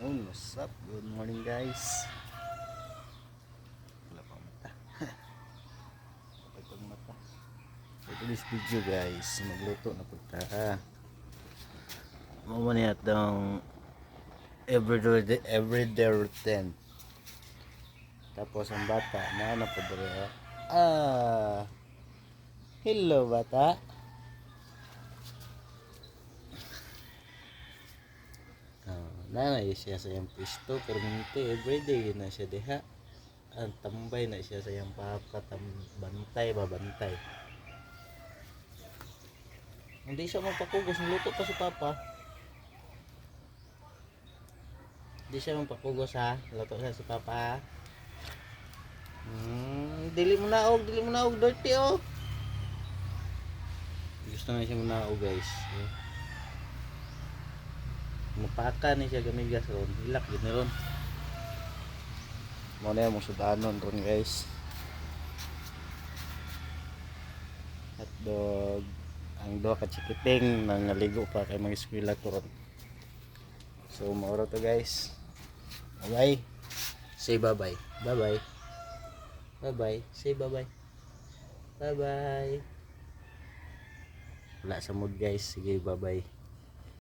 Oh, what's up? Good morning guys. Wala pang mata. Wala pang mata. Ito this video guys. Magluto na po ta. Mamani atong everyday routine. Tapos ang bata na po dere. Hello bata. Siya sa iyang pisto permanente everyday na siya diha. Ang tambay na siya sa iyang papa bantay babantay. Hindi siya magpakugos, niluto pa si papa. Hindi siya magpakugos ha, luto siya si papa. Dili mo na og dirty oh. Gusto na siya muna guys. Mapaka ni siya gamigas ron, hilak gid ron. Mo na mo sudanon ron guys. Hotdog ang duha ka chikiting nangaligo pa kay mga eskwela ko ron. So mauro to guys. Bye. Say bye bye. Bye bye. Bye bye. Say bye bye. Bye bye. Wala sa mood guys. Sige bye bye.